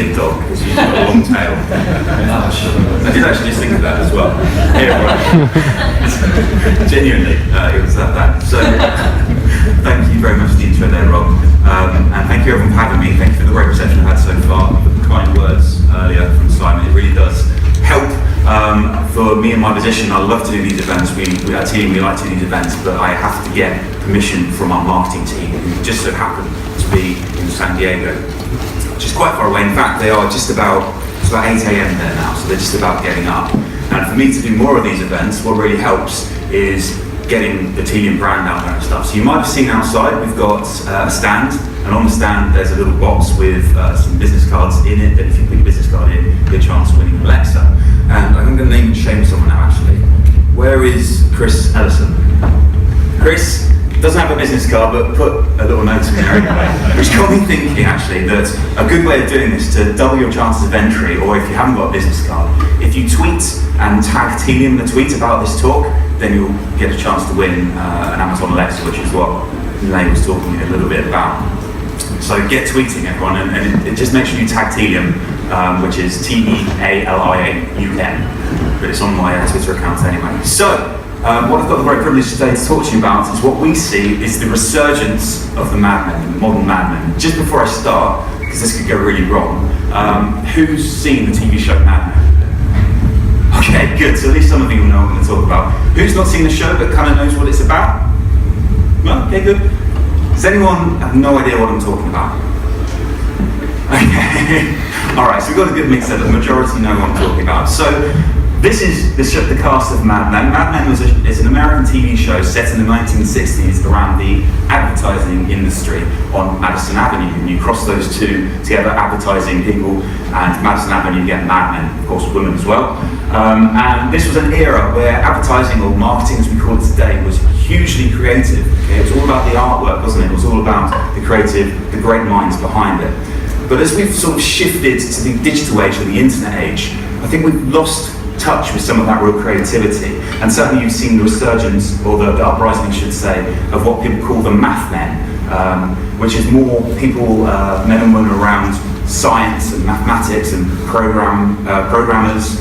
big dog because you've got a long tail. I did actually just think of that as well. Yeah, right. Genuinely, it was that bad. So, thank you very much for the intro there, Rob. And thank you everyone for having me. Thank you for the great reception I've had so far. The kind words earlier from Simon, it really does help. For me and my position, I love to do these events. We our team, we like to do these events, but I have to get permission from our marketing team, who just so happen to be in San Diego, which is quite far away. In fact, they are just about, it's about 8 a.m. there now, so they're just about getting up. And for me to do more of these events, what really helps is getting the Telium brand out there and stuff. So you might have seen outside, we've got a stand, and on the stand there's a little box with some business cards in it, that if you put your business card in, you get a chance of winning an Alexa. And I'm going to name and shame someone now actually. Where is Chris Ellison? Chris doesn't have a business card, but put a little note in there anyway, which got me thinking actually that a good way of doing this to double your chances of entry, or if you haven't got a business card, if you tweet and tag Telium in the tweet about this talk, then you'll get a chance to win an Amazon Alexa, which is what Lay was talking a little bit about. So get tweeting everyone, and it just make sure you tag Telium, which is T-E-A-L-I-A-U-M, but it's on my Twitter account anyway. So, what I've got the great privilege today to talk to you about is what we see is the resurgence of the MadMen, the modern MadMen. Just before I start, because this could go really wrong, who's seen the TV show Mad Men? Okay, good, so at least some of you will know what I'm going to talk about. Who's not seen the show but kind of knows what it's about? No? Okay, good. Does anyone have no idea what I'm talking about? Okay, alright, so we've got a good mix there, but the majority know what I'm talking about. So, this is the cast of Mad Men. Mad Men is an American TV show set in the 1960s around the advertising industry on Madison Avenue. And you cross those two together, advertising people, and Madison Avenue, you get Mad Men, of course, women as well. And this was an era where advertising, or marketing as we call it today, was hugely creative. Okay? It was all about the artwork, wasn't it? It was all about the creative, the great minds behind it. But as we've sort of shifted to the digital age, or the internet age, I think we've lost touch with some of that real creativity, and certainly you've seen the resurgence, or the uprising I should say, of what people call the math men, which is more people, men and women around science and mathematics and programmers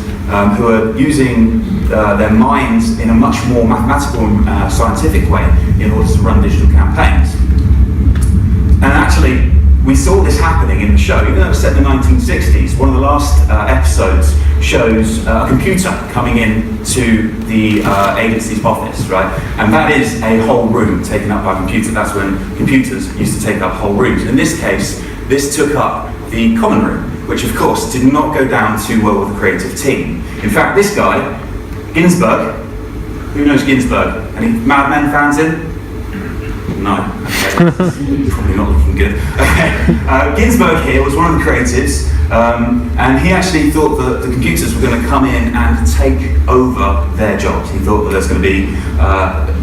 who are using their minds in a much more mathematical and scientific way in order to run digital campaigns. And actually, we saw this happening in the show, even though it was set in the 1960s. One of the last episodes shows a computer coming in to the agency's office, right? And that is a whole room taken up by a computer. That's when computers used to take up whole rooms. In this case, this took up the common room, which of course did not go down too well with the creative team. In fact, this guy, Ginsberg, who knows Ginsberg? Any Mad Men fans in? No, okay, probably not looking good. Okay, Ginsberg here was one of the creatives, and he actually thought that the computers were going to come in and take over their jobs. He thought that there's going to be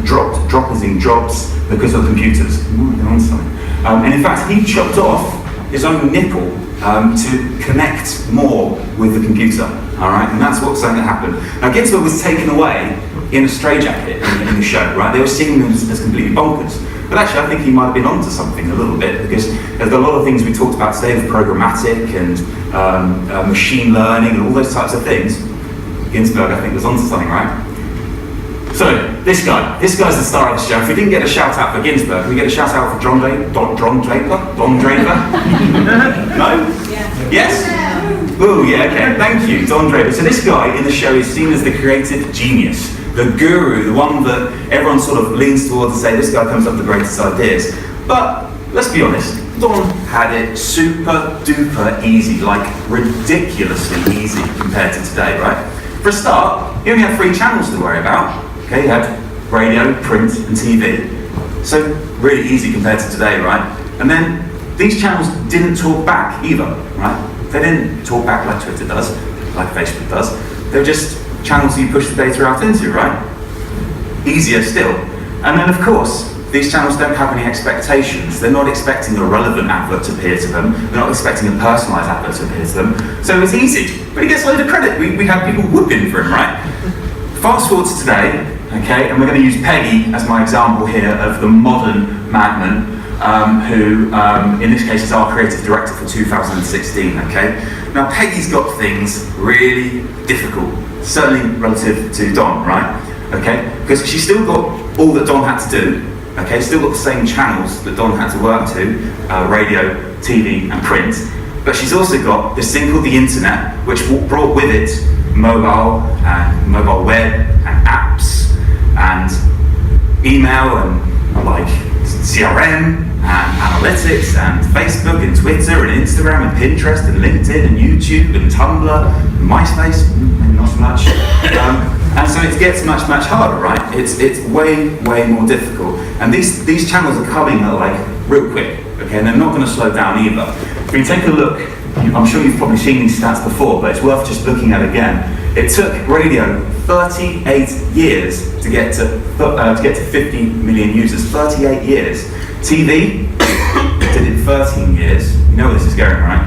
droppers in jobs because of computers. And in fact, he chopped off his own nipple to connect more with the computer. All right, and that's what's going to happen. Now, Ginsberg was taken away in a straitjacket in the show, right? They were seeing him as completely bonkers. But actually, I think he might have been onto something a little bit, because there's a lot of things we talked about today with programmatic and machine learning and all those types of things. Ginsberg, I think, was onto something, right? So, this guy's the star of the show. If we didn't get a shout out for Ginsberg, can we get a shout out for Don Draper? No? Yeah. Yes? Ooh, yeah, okay, thank you, Don Draper. So this guy in the show is seen as the creative genius, the guru, the one that everyone sort of leans towards and say, this guy comes up with the greatest ideas. But, let's be honest, Don had it super duper easy, like ridiculously easy compared to today, right? For a start, he only had 3 channels to worry about. Okay, he had radio, print, and TV. So, really easy compared to today, right? And then, these channels didn't talk back either, right? They didn't talk back like Twitter does, like Facebook does. They were just channels you push the data out into, right? Easier still. And then, of course, these channels don't have any expectations. They're not expecting a relevant advert to appear to them. They're not expecting a personalised advert to appear to them. So it's easy. But he gets a load of credit. We have people whooping for him, right? Fast forward to today, okay, and we're going to use Peggy as my example here of the modern Mad Men. who in this case is our creative director for 2016, okay? Now Peggy's got things really difficult, certainly relative to Don, right? Okay, because she's still got all that Don had to do, okay? Still got the same channels that Don had to work to, radio, TV and print, but she's also got this thing called the internet, which brought with it mobile and mobile web and apps and email and like CRM and analytics and Facebook and Twitter and Instagram and Pinterest and LinkedIn and YouTube and Tumblr and MySpace, maybe not so much. And so it gets much harder, right? It's way more difficult. And these channels are coming at like real quick, okay? And they're not going to slow down either. If you take a look, I'm sure you've probably seen these stats before, but it's worth just looking at again. It took radio 38 years to get to 50 million users. 38 years. TV did it in 13 years. You know where this is going, right?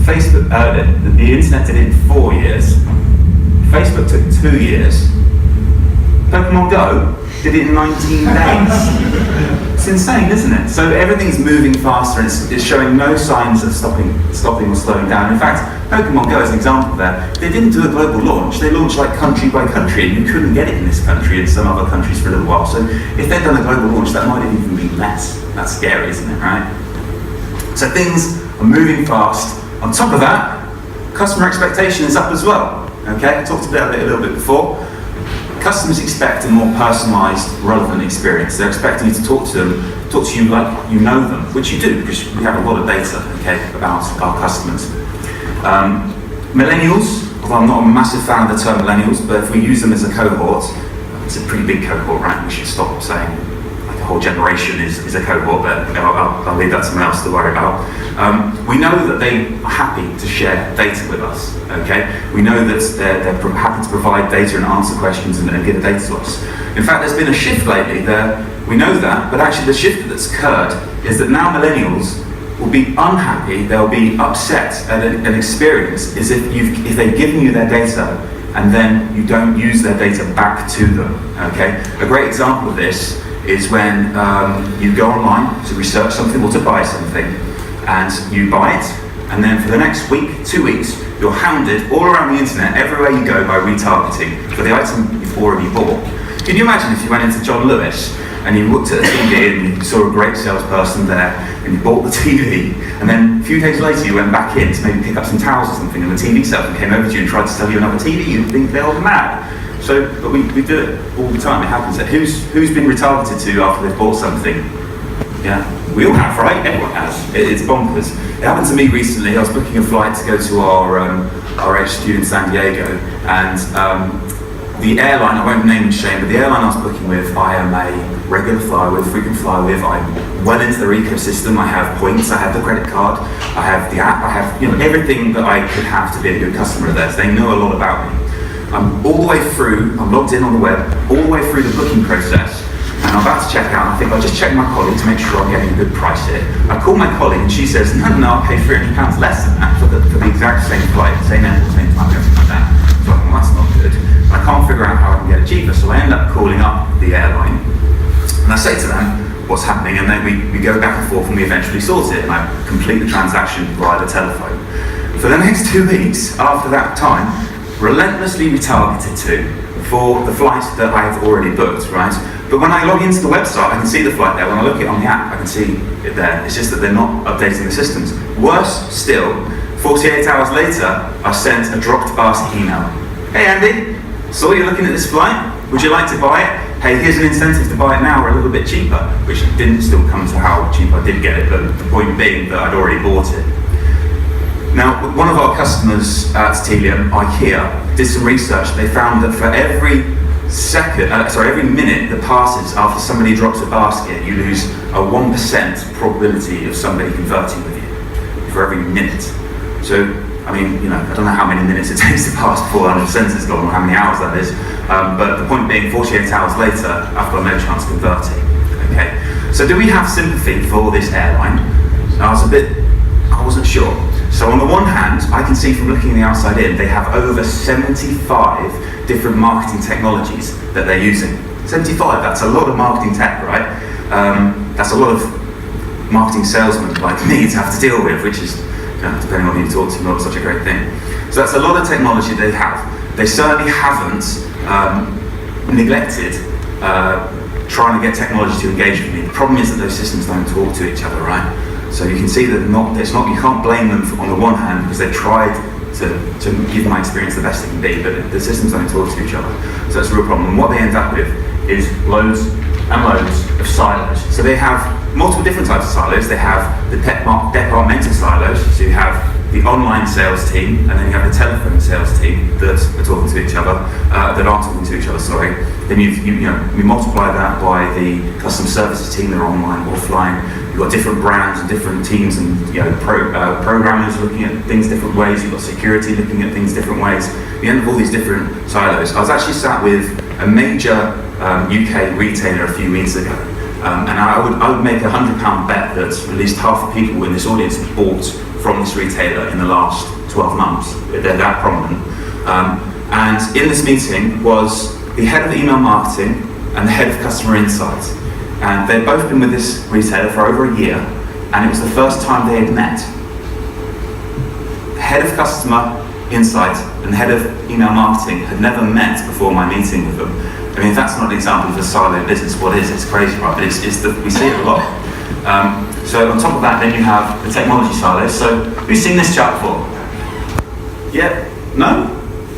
Facebook, the internet did it in 4 years. Facebook took 2 years. Pokemon Go did it in 19 days. It's insane, isn't it? So everything's moving faster and it's showing no signs of stopping or slowing down. In fact, Pokemon Go is an example there. They didn't do a global launch. They launched like country by country, and you couldn't get it in this country and some other countries for a little while. So if they'd done a global launch, that might have even been less. That's scary, isn't it, right? So things are moving fast. On top of that, customer expectation is up as well. Okay, I talked about it a little bit before. Customers expect a more personalised, relevant experience. They're expecting you to talk to you like you know them, which you do, because we have a lot of data, okay, about our customers. Millennials, although I'm not a massive fan of the term millennials, but if we use them as a cohort, it's a pretty big cohort, right? We should stop saying like a whole generation is a cohort, but I'll leave that to someone else to worry about. We know that they are happy to share data with us, okay? We know that they're happy to provide data and answer questions and give data to us. In fact, there's been a shift lately there. We know that, but actually the shift that's occurred is that now millennials will be unhappy, they'll be upset at an experience is if they've given you their data and then you don't use their data back to them, okay? A great example of this is when you go online to research something or to buy something, and you buy it, and then for the next week, 2 weeks, you're hounded all around the internet, everywhere you go, by retargeting for the item you've already bought. Can you imagine if you went into John Lewis and you looked at a TV and you saw a great salesperson there and you bought the TV, and then a few days later you went back in to maybe pick up some towels or something, and the TV salesman came over to you and tried to sell you another TV, you'd think they were mad. So, but we do it all the time, it happens. Who's been retargeted to after they've bought something? Yeah, we all have, right? Everyone has. It's bonkers. It happened to me recently. I was booking a flight to go to our HQ in San Diego, and the airline, I won't name and shame, but the airline I was booking with, I am a regular flyer with, frequent flyer with. I'm well into their ecosystem. I have points, I have the credit card, I have the app, I have everything that I could have to be a good customer of theirs. They know a lot about me. I'm all the way through, I'm logged in on the web, all the way through the booking process, and I'm about to check out, and I think I'll just check my colleague to make sure I'm getting a good price here. I call my colleague and she says, no, I'll pay £300 less than that for the exact same flight, same airport, same time, everything like that. So I'm like, well, that's not good. I can't figure out how I can get it cheaper, so I end up calling up the airline, and I say to them, what's happening, and then we go back and forth and we eventually sort it, and I complete the transaction via the telephone. For the next 2 weeks after that time, relentlessly retargeted to for the flight that I've already booked, right? But when I log into the website, I can see the flight there. When I look it on the app, I can see it there. It's just that they're not updating the systems. Worse still, 48 hours later, I sent a dropped basket email. Hey Andy, saw you looking at this flight. Would you like to buy it? Hey, here's an incentive to buy it now or a little bit cheaper, which didn't still come to how cheap I did get it, but the point being that I'd already bought it. Now, one of our customers at Telium, IKEA, did some research. They found that for every minute that passes after somebody drops a basket, you lose a 1% probability of somebody converting with you for every minute. So, I mean, I don't know how many minutes it takes to pass before 100% is gone, or how many hours that is. But the point being, 48 hours later, I've got no chance of converting. Okay. So, do we have sympathy for this airline? I wasn't sure. So on the one hand, I can see from looking the outside in, they have over 75 different marketing technologies that they're using. 75, that's a lot of marketing tech, right? That's a lot of marketing salesman like me to have to deal with, which is, depending on who you talk to, not such a great thing. So that's a lot of technology they have. They certainly haven't neglected trying to get technology to engage with me. The problem is that those systems don't talk to each other, right? So you can see that you can't blame them on the one hand because they've tried to give my experience the best it can be, but the systems don't talk to each other. So that's a real problem. And what they end up with is loads and loads of silos. So they have multiple different types of silos. They have the departmental silos, so you have the online sales team, and then you have the telephone sales team that are talking to each other, that aren't talking to each other, sorry. Then you multiply that by the customer services team, they're online, offline. You've got different brands and different teams and programmers looking at things different ways. You've got security looking at things different ways. You end up all these different silos. I was actually sat with a major UK retailer a few weeks ago, and I would make £100 bet that at least half the people in this audience have bought from this retailer in the last 12 months. They're that prominent. And in this meeting was the head of email marketing and the head of customer insights. And they'd both been with this retailer for over a year, and it was the first time they had met. The head of customer insight and the head of email marketing had never met before my meeting with them. I mean, if that's not an example of a silo business, what is? It's crazy, right? But we see it a lot. So on top of that, then you have the technology silos. So who's seen this chart before? Yeah? No?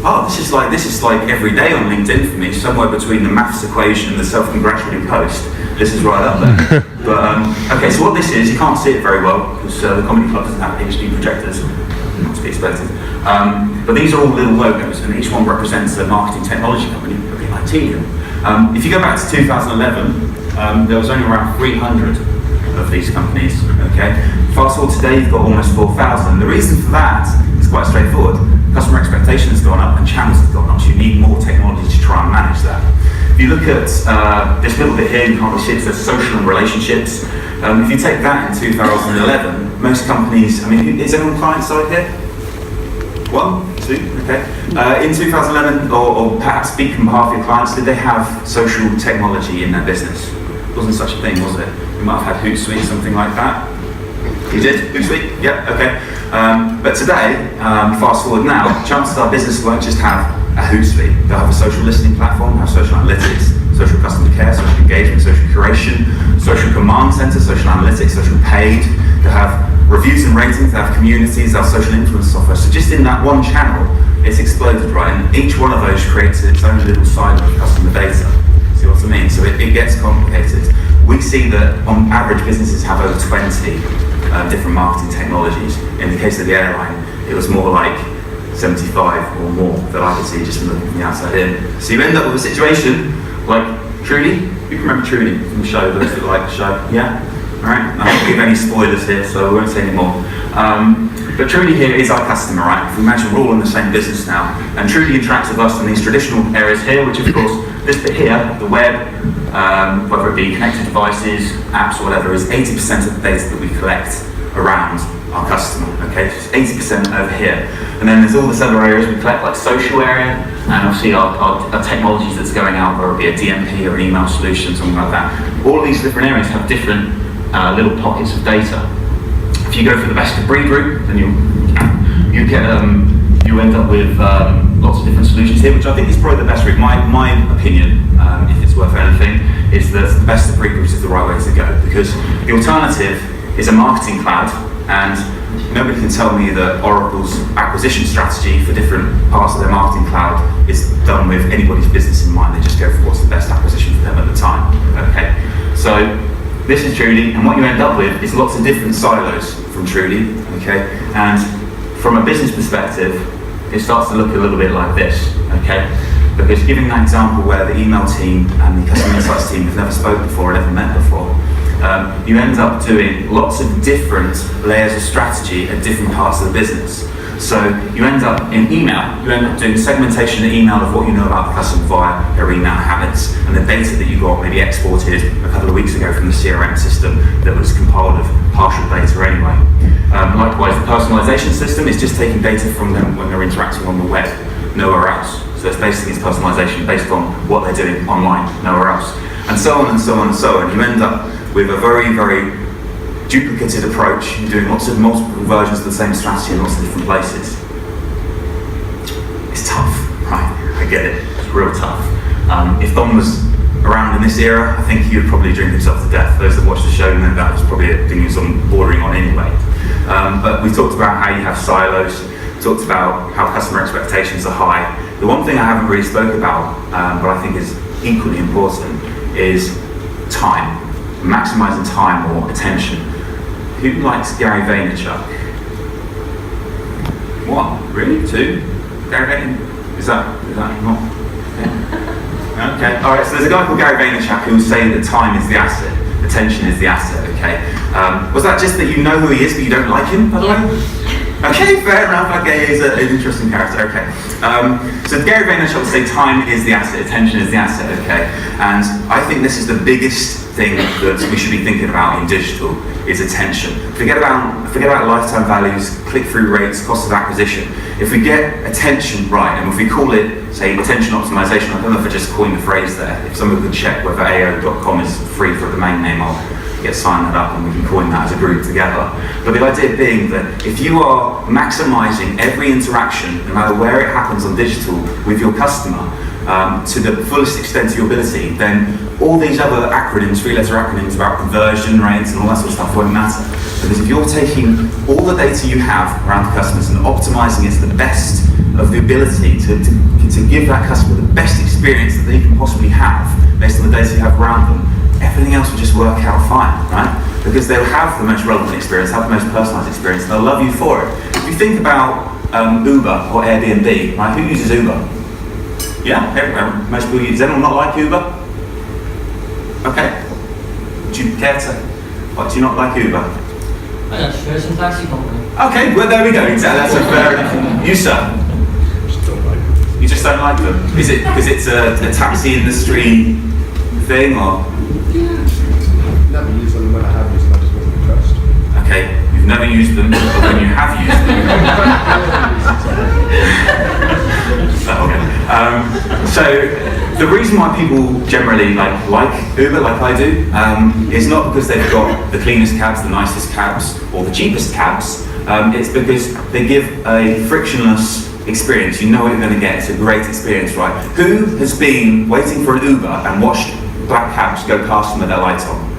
Oh, this is like every day on LinkedIn for me, somewhere between the maths equation and the self-congratulating post. This is right up there. But okay, so what this is, you can't see it very well because the comedy club doesn't have HD projectors, not to be expected. But these are all little logos, and each one represents a marketing technology company, a bit like Telium. If you go back to 2011, there was only around 300 of these companies. Okay, fast forward today, you've got almost 4,000. The reason for that is quite straightforward. Customer expectation has gone up and channels have gone up, so you need more technology to try and manage that. If you look at this little bit here, you can't really see it, says social and relationships. If you take that in 2011, most companies, I mean, is anyone client side here? 1, 2, okay. In 2011, or perhaps speak on behalf of your clients, did they have social technology in their business? It wasn't such a thing, was it? You might have had Hootsuite, something like that. You did? Hootsuite? Yep, okay. But today, fast forward now, chances are businesses won't just have a Hootsuite. They'll have a social listening platform, have social analytics, social customer care, social engagement, social curation, social command center, social analytics, social paid. They'll have reviews and ratings, they'll have communities, they'll have social influence software. So just in that one channel, it's exploded, right? And each one of those creates its own little silo of customer data. See what I mean? So it gets complicated. We see that on average businesses have over 20 different marketing technologies. In the case of the airline, it was more like 75 or more that I could see just from looking from the outside in. So you end up with a situation like Trudy. You can remember Trudy from the show, those that like the show, yeah? Alright, I won't give any spoilers here, so I won't say any more. But Trudy here is our customer, right? If we imagine we're all in the same business now, and Trudy interacts with us in these traditional areas here, which of course, this bit here, the web, whether it be connected devices, apps or whatever, is 80% of the data that we collect around our customer, okay? So it's 80% over here. And then there's all this other areas we collect, like social area, and obviously our technologies that's going out, whether it be a DMP or an email solution, something like that. All of these different areas have different little pockets of data. If you go for the best of breed route, then you end up with lots of different solutions here, which I think is probably the best route. My opinion, if it's worth anything, is that the best of breed route is the right way to go, because the alternative is a marketing cloud, and nobody can tell me that Oracle's acquisition strategy for different parts of their marketing cloud is done with anybody's business in mind. They just go for what's the best acquisition for them at the time. Okay, so this is Trudy, and what you end up with is lots of different silos from Trudy. Okay, and from a business perspective, it starts to look a little bit like this. Okay, because giving that example where the email team and the customer insights team have never spoken before or never met before, you end up doing lots of different layers of strategy at different parts of the business. So you end up in email, you end up doing segmentation in email of what you know about the customer via their email habits and the data that you got maybe exported a couple of weeks ago from the CRM system that was compiled of partial data anyway. Likewise, the personalization system is just taking data from them when they're interacting on the web, nowhere else. So it's basically it's personalization based on what they're doing online, nowhere else. And so on and so on and so on. You end up with a very, very duplicated approach. You're doing lots of multiple versions of the same strategy in lots of different places. It's tough, right? I get it. It's real tough. If Don was around in this era, I think he would probably drink himself to death. Those that watched the show know that was probably a thing he was bordering on anyway. But we talked about how you have silos, talked about how customer expectations are high. The one thing I haven't really spoke about, but I think is equally important, is time. Maximising time or attention. Who likes Gary Vaynerchuk? One? Really? Two? Gary Vaynerchuk? Is that not? Okay, alright, so there's a guy called Gary Vaynerchuk who was saying that time is the asset, attention is the asset, okay? Was that just that you know who he is but you don't like him, by the way? Okay, fair enough, okay, he's an interesting character, okay. So Gary Vaynerchuk would say time is the asset, attention is the asset, okay? And I think this is the biggest thing that we should be thinking about in digital, is attention. Forget about lifetime values, click-through rates, cost of acquisition. If we get attention right, and if we call it, say, attention optimization, I don't know if I just coined the phrase there. If someone could check whether AO.com is free for a domain name, I'll get signed that up and we can coin that as a group together. But the idea being that if you are maximizing every interaction, no matter where it happens on digital, with your customer, to the fullest extent of your ability, then all these other acronyms, three-letter acronyms about conversion rates and all that sort of stuff won't matter. Because if you're taking all the data you have around the customers and optimizing it to the best of the ability to give that customer the best experience that they can possibly have based on the data you have around them, everything else will just work out fine, right? Because they'll have the most relevant experience, have the most personalized experience, and they'll love you for it. If you think about Uber or Airbnb, right? Who uses Uber? Yeah, everyone. Most people use. Does anyone not like Uber? Okay. Do you care to? What, do you not like Uber? Yeah, sure, it's a taxi company. Okay, well there we go. Exactly. That's a fair. You sir? Just don't like them. You just don't like them? Is it because it's a taxi industry thing, or? Never used them. When I have used them, I just wasn't impressed. Okay, you've never used them, but when you have used them. Okay. So the reason why people generally like Uber, like I do, is not because they've got the cleanest cabs, the nicest cabs, or the cheapest cabs. It's because they give a frictionless experience. You know what you're going to get. It's a great experience, right? Who has been waiting for an Uber and watched black cabs go past them with their lights on?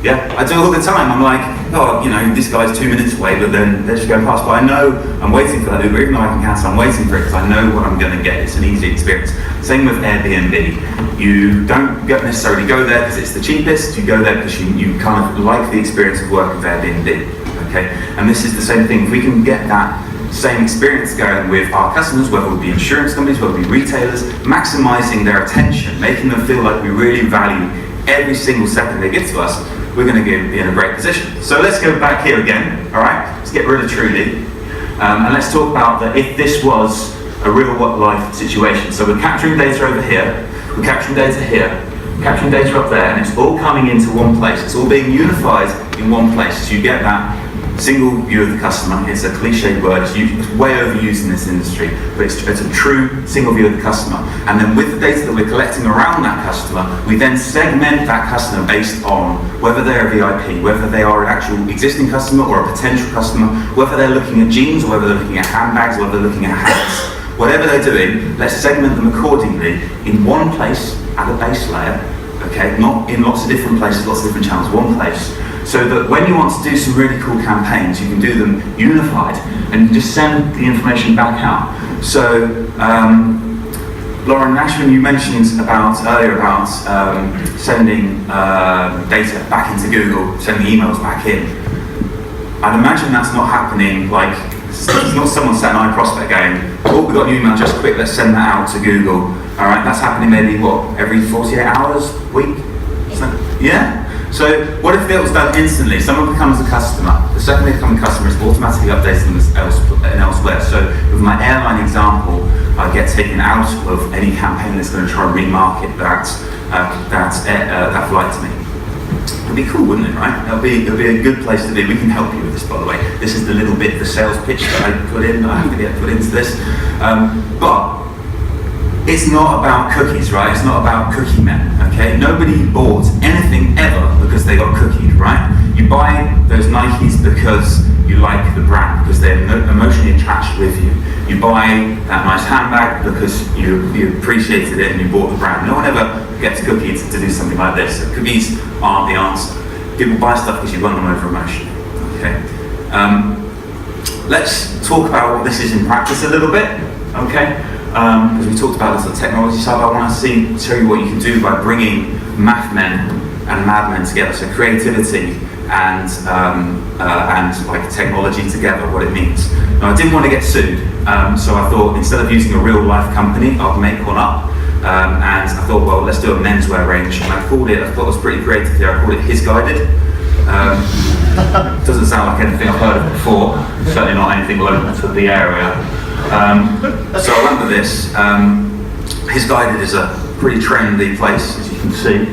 Yeah, I do it all the time. I'm like, oh, you know, this guy's 2 minutes away, but then they're just going past. But I know I'm waiting for that Uber, even though I can cancel, I'm waiting for it because I know what I'm going to get. It's an easy experience. Same with Airbnb. You don't necessarily go there because it's the cheapest. You go there because you kind of like the experience of working with Airbnb. Okay, and this is the same thing. If we can get that same experience going with our customers, whether it be insurance companies, whether it be retailers, maximizing their attention, making them feel like we really value every single second they give to us, we're going to be in a great position. So let's go back here again, all right? Let's get rid of Trudy. And let's talk about that if this was a real life situation. So we're capturing data over here, we're capturing data here, we're capturing data up there, and it's all coming into one place. It's all being unified in one place. So you get that single view of the customer. It's a cliched word, it's way overused in this industry, but it's a true single view of the customer. And then with the data that we're collecting around that customer, we then segment that customer based on whether they're a VIP, whether they are an actual existing customer or a potential customer, whether they're looking at jeans or whether they're looking at handbags or whether they're looking at hats. Whatever they're doing, let's segment them accordingly in one place at a base layer, okay? Not in lots of different places, lots of different channels, one place. So that when you want to do some really cool campaigns, you can do them unified and you just send the information back out. So, Lauren Nashman, you mentioned earlier about sending data back into Google, sending emails back in. I'd imagine that's not happening like, it's not someone sat an iProspect going, oh, we got an email, just quick, let's send that out to Google. All right, that's happening maybe, what, every 48 hours, week? Yeah? So what if it was done instantly? Someone becomes a customer. The second they become a customer, it's automatically updated elsewhere. So with my airline example, I get taken out of any campaign that's going to try and remarket that flight to me. It'd be cool, wouldn't it, right? It'll be a good place to be. We can help you with this, by the way. This is the little bit, the sales pitch that I put in, that I have to get put into this. But it's not about cookies, right? It's not about cookie men, okay? Nobody bought anything ever because they got cookied, right? You buy those Nikes because you like the brand, because they're emotionally attached with you. You buy that nice handbag because you appreciated it and you bought the brand. No one ever gets cookies to do something like this. So cookies aren't the answer. People buy stuff because you run them over emotion. Okay. Let's talk about what this is in practice a little bit. Okay. Because we talked about this on the technology side, I want to show you what you can do by bringing MadMen and MadMen together. So creativity and like technology together, what it means. Now I didn't want to get sued, so I thought instead of using a real life company, I'd make one up. And I thought, well, let's do a menswear range. And I thought it was pretty creative here. I called it His Guided. Doesn't sound like anything I've heard of before. Certainly not anything local to the area. So I went with this. His Guided is a pretty trendy place, as you can see.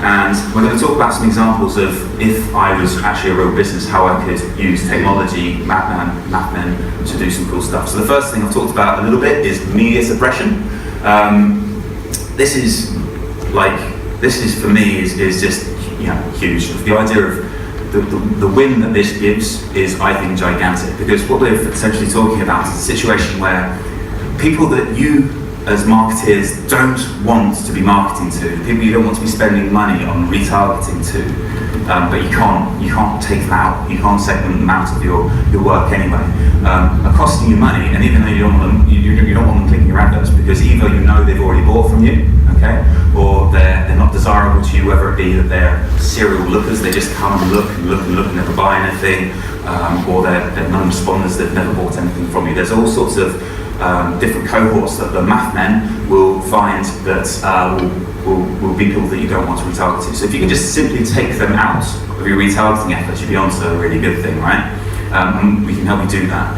And we're going to talk about some examples of if I was actually a real business, how I could use technology, MadMen, to do some cool stuff. So the first thing I've talked about a little bit is media suppression. This is for me is just huge. The idea of the win that this gives is, I think, gigantic, because what we're essentially talking about is a situation where people that you as marketeers don't want to be marketing to, people you don't want to be spending money on retargeting to, but you can't take them out, you can't segment them out of your work anyway, are costing you money, and even though you don't want them clicking your adverts, because either they've already bought from you, okay, or they're not desirable to you, whether it be that they're serial lookers, they just come and look and never buy anything, or they're non-responders, they've never bought anything from you. There's all sorts of different cohorts that the MadMen will find that will be people that you don't want to retarget to. So if you can just simply take them out of your retargeting efforts, you'd be onto a really good thing, right? And we can help you do that.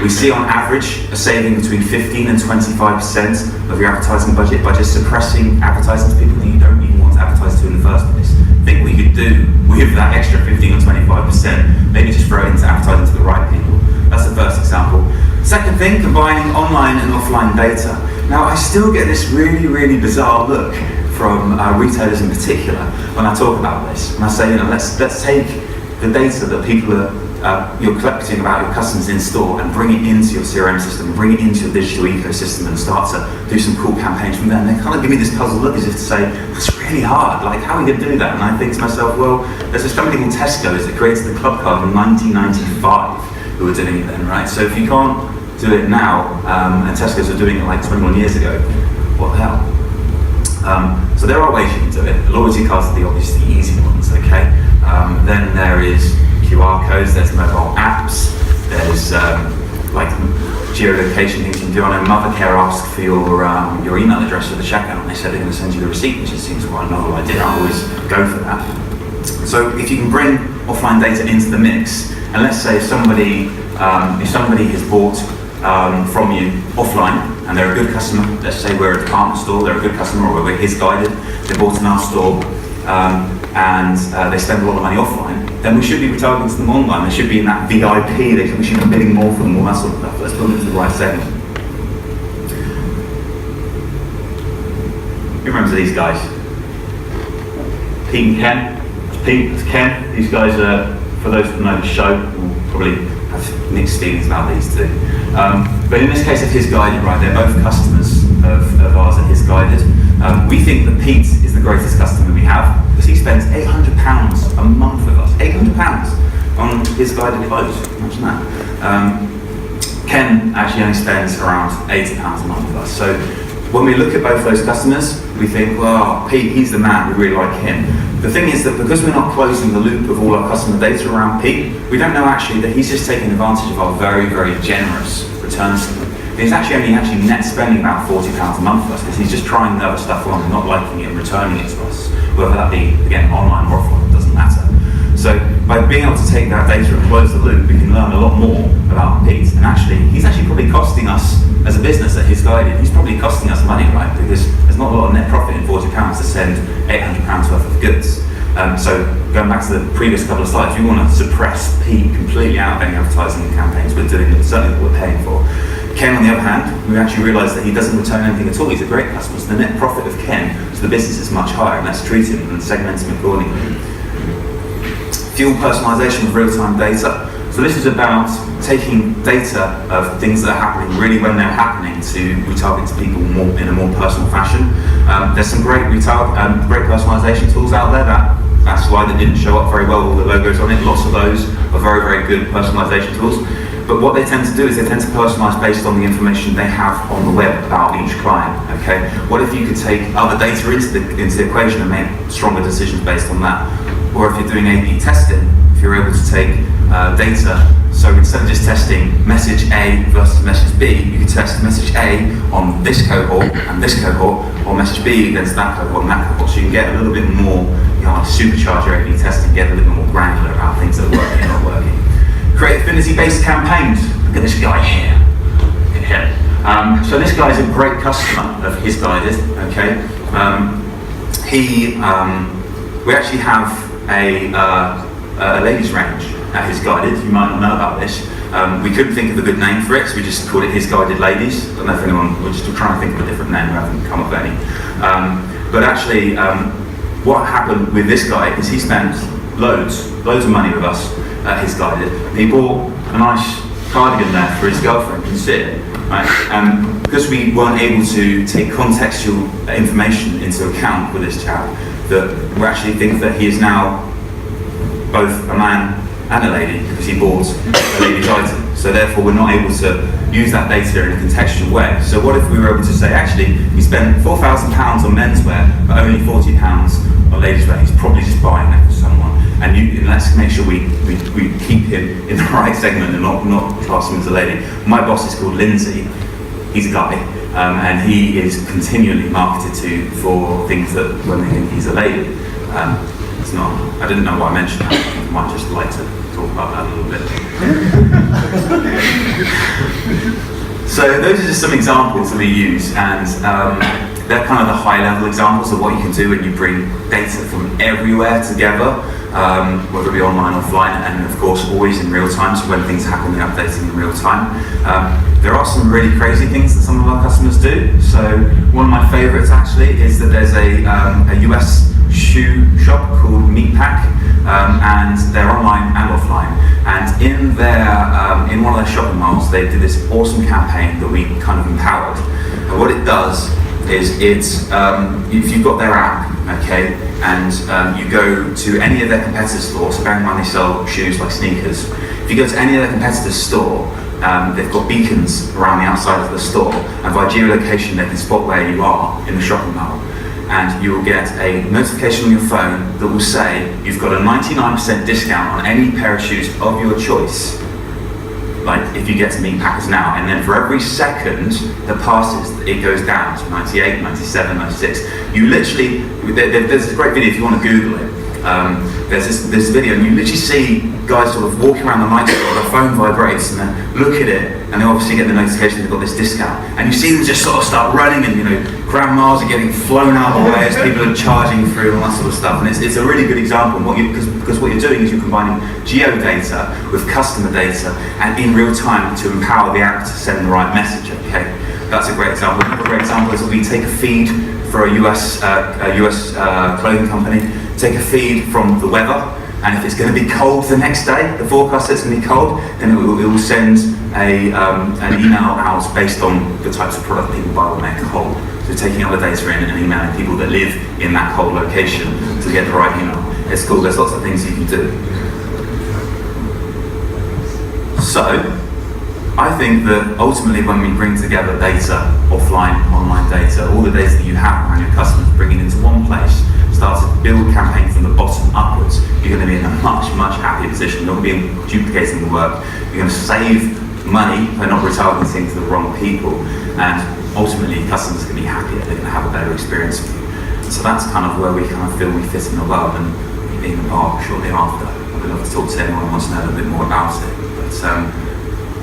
We see on average a saving between 15 and 25% of your advertising budget by just suppressing advertising to people that you don't even want to advertise to in the first place. Think what you could do with that extra 15 or 25%, maybe just throw it into advertising to the right people. That's the first example. Second thing, combining online and offline data. Now I still get this really, really bizarre look from retailers in particular when I talk about this. And I say, let's take the data that people you're collecting about your customers in store and bring it into your CRM system, bring it into your digital ecosystem and start to do some cool campaigns from there. And they kind of give me this puzzled look as if to say, that's really hard, like how are we going to do that? And I think to myself, well, there's this company called Tesco's that created the club card in 1995 who were doing it then, right? So if you can't do it now, and Tesco's were doing it like 21 years ago, what the hell? So there are ways you can do it. The loyalty cards are the obviously easy ones, okay? Then there is QR codes, there's mobile apps, there's like geolocation things you can do. I know Mothercare asked for your email address for the checkout, and they said they're going to send you the receipt, which just seems quite a novel idea. I always go for that. So if you can bring offline data into the mix, and let's say if somebody has bought from you offline, and they're a good customer, let's say we're a department store, they're a good customer, or we're His Guided, they bought in our store, and they spend a lot of money offline, then we should be retargeting to them online. They should be in that VIP, we should be bidding more for them, all that sort of stuff. Let's put them into the right segment. Who remembers these guys? Pete and Ken. It's Pete, it's Ken. These guys are, for those that know the show, will probably have mixed feelings about these two. But in this case of His Guided, right, they're both customers of ours at His Guided. We think that Pete is the greatest customer we have because he spends £800 a month with us. £800 on His Guided clothes. Imagine that. Ken actually only spends around £80 a month with us. So when we look at both those customers, we think, well, Pete, he's the man, we really like him. The thing is that because we're not closing the loop of all our customer data around Pete, we don't know actually that he's just taking advantage of our very, very generous returns to them. He's actually only net spending about £40 a month for us because he's just trying the other stuff on and not liking it and returning it to us. Whether that be, again, online or offline, it doesn't matter. So by being able to take that data and close the loop, we can learn a lot more about Pete. And actually, he's actually probably costing us, as a business at His Guided, he's probably costing us money, right? Because there's not a lot of net profit in £40 to send £800 worth of goods. So going back to the previous couple of slides, we want to suppress Pete completely out of any advertising campaigns we're doing, certainly what we're paying for. Ken, on the other hand, we actually realised that he doesn't return anything at all. He's a great customer, so the net profit of Ken to the business is much higher, and let's treat him and segment him accordingly. fuel personalization with real-time data. So this is about taking data of things that are happening really when they're happening to retarget to people more in a more personal fashion. There's some great great personalization tools out there. That's why they didn't show up very well with all the logos on it. Lots of those are very, very good personalization tools. But what they tend to do is they tend to personalize based on the information they have on the web about each client. Okay, what if you could take other data into the equation and make stronger decisions based on that? Or if you're doing A/B testing, if you're able to take data, so instead of just testing message A versus message B, you could test message A on this cohort and this cohort, or message B against that cohort and that cohort. So you can get a little bit more, like supercharge your A/B testing, get a little bit more granular about things that are working and not working. Create affinity-based campaigns. Look at this guy here. Look at him. So this guy is a great customer of His Guided. Okay, we actually have a ladies' range at His Guided. You might not know about this. We couldn't think of a good name for it, so we just called it His Guided Ladies. I don't know if anyone, we're just trying to think of a different name, we haven't come up with any. But actually, what happened with this guy is he spent loads of money with us at His Guided. He bought a nice cardigan there for his girlfriend, you can see it, right? And because we weren't able to take contextual information into account with this chap, that we actually think that he is now both a man and a lady because he bought a lady's item. So therefore we're not able to use that data in a contextual way. So what if we were able to say, actually, he spent £4,000 on menswear, but only £40 on ladies' wear. He's probably just buying that for someone. And let's make sure we keep him in the right segment and not class him as a lady. My boss is called Lindsay. He's a guy, and he is continually marketed to for things that when they think he's a lady. It's not. I didn't know why I mentioned that. I might just like to talk about that a little bit. So those are just some examples that we use, and they're kind of the high-level examples of what you can do when you bring data from everywhere together, whether it be online or offline, and of course always in real time, so when things happen they're updating in real time. There are some really crazy things that some of our customers do. So one of my favourites actually is that there's a US shoe shop called Meatpack, and they're online and offline. And in in one of their shopping malls, they did this awesome campaign that we kind of empowered. And what it does is if you've got their app, okay, and you go to any of their competitors' stores, so bear in mind they sell shoes like sneakers. If you go to any of their competitors' store, they've got beacons around the outside of the store, and by geolocation they can spot where you are in the shopping mall. And you will get a notification on your phone that will say you've got a 99% discount on any pair of shoes of your choice, like if you get to Meatpackers now, and then for every second that passes it goes down to 98, 97, 96. You literally, there's a great video if you want to Google it. There's this video and you literally see guys sort of walking around the night store, their phone vibrates and then look at it and they obviously get the notification they've got this discount. And you see them just sort of start running and grandmas are getting flown out of the way as people are charging through and all that sort of stuff. And it's a really good example because what you're doing is you're combining geo data with customer data and in real time to empower the app to send the right message, okay? That's a great example. Another great example is that we take a feed for a US clothing company, take a feed from the weather, and if it's going to be cold the next day, the forecast says it's going to be cold, then it will send an email out based on the types of product people buy when they're cold. So taking other data in and emailing people that live in that cold location to get the right email. It's cool, there's lots of things you can do. So, I think that ultimately when we bring together data, offline, online data, all the data that you have around your customers, bring it into one place, start to build campaigns from the bottom upwards, you're going to be in a much, much happier position. You're not going to be duplicating the work. You're going to save money by not retargeting to the wrong people, and ultimately customers are going to be happier. They're going to have a better experience with you. So that's kind of where we kind of feel we fit in the world, and being a bar shortly after. I'd love to talk to anyone who wants to know a little bit more about it. But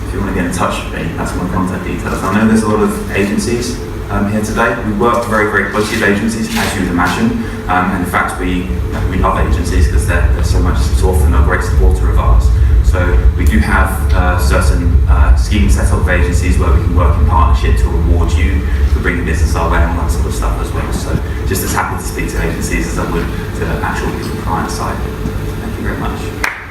if you want to get in touch with me, that's my contact details. I know there's a lot of agencies here today. We work very, very closely with agencies, as you would imagine. And in fact, we love agencies because they're so often a great supporter of ours. So we do have certain schemes set up with agencies where we can work in partnership to reward you for bringing business our way and all that sort of stuff as well. So just as happy to speak to agencies as I would to actual client side. Thank you. very much.